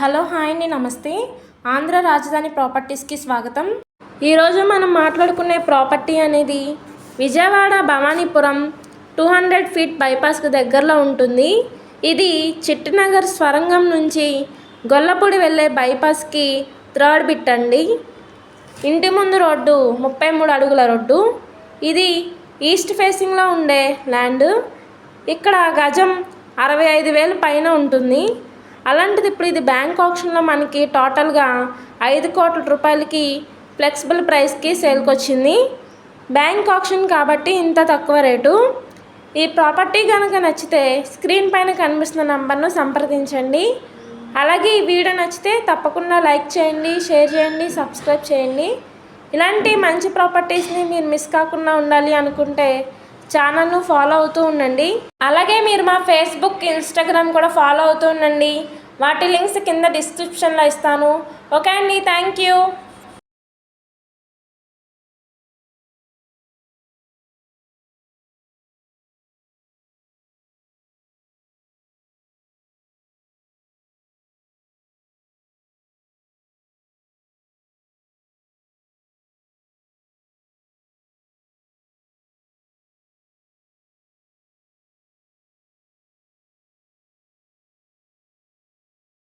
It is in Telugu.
హలో హాయ్ అండి, నమస్తే. ఆంధ్ర రాజధాని ప్రాపర్టీస్కి స్వాగతం. ఈరోజు మనం మాట్లాడుకునే ప్రాపర్టీ అనేది విజయవాడ భవానీపురం 200 ఫీట్ బైపాస్కి దగ్గరలో ఉంటుంది. ఇది చిట్టినగర్ స్వరంగం నుంచి గొల్లపూడి వెళ్ళే బైపాస్కి థర్డ్ బిట్ అండి. ఇంటి ముందు రోడ్డు 33 అడుగుల రోడ్డు. ఇది ఈస్ట్ ఫేసింగ్లో ఉండే ల్యాండ్. ఇక్కడ గజం 65,000 పైన ఉంటుంది. అలాంటిది ఇప్పుడు ఇది బ్యాంక్ ఆప్షన్లో మనకి టోటల్గా 5 కోట్ల రూపాయలకి ఫ్లెక్సిబుల్ ప్రైస్కి సేల్కి వచ్చింది. బ్యాంక్ ఆప్షన్ కాబట్టి ఇంత తక్కువ రేటు. ఈ ప్రాపర్టీ కనుక నచ్చితే స్క్రీన్ పైన కనిపిస్తున్న నంబర్ను సంప్రదించండి. అలాగే ఈ వీడియో నచ్చితే తప్పకుండా లైక్ చేయండి, షేర్ చేయండి, సబ్స్క్రైబ్ చేయండి. ఇలాంటి మంచి ప్రాపర్టీస్ని మీరు మిస్ కాకుండా ఉండాలి అనుకుంటే ఛానల్ను ఫాలో అవుతూ ఉండండి. అలాగే మీరు మా ఫేస్బుక్, ఇన్స్టాగ్రామ్ కూడా ఫాలో అవుతూ ఉండండి. వాటి లింక్స్ కింద డిస్క్రిప్షన్లో ఇస్తాను. ఓకే అండి, థ్యాంక్ యూ.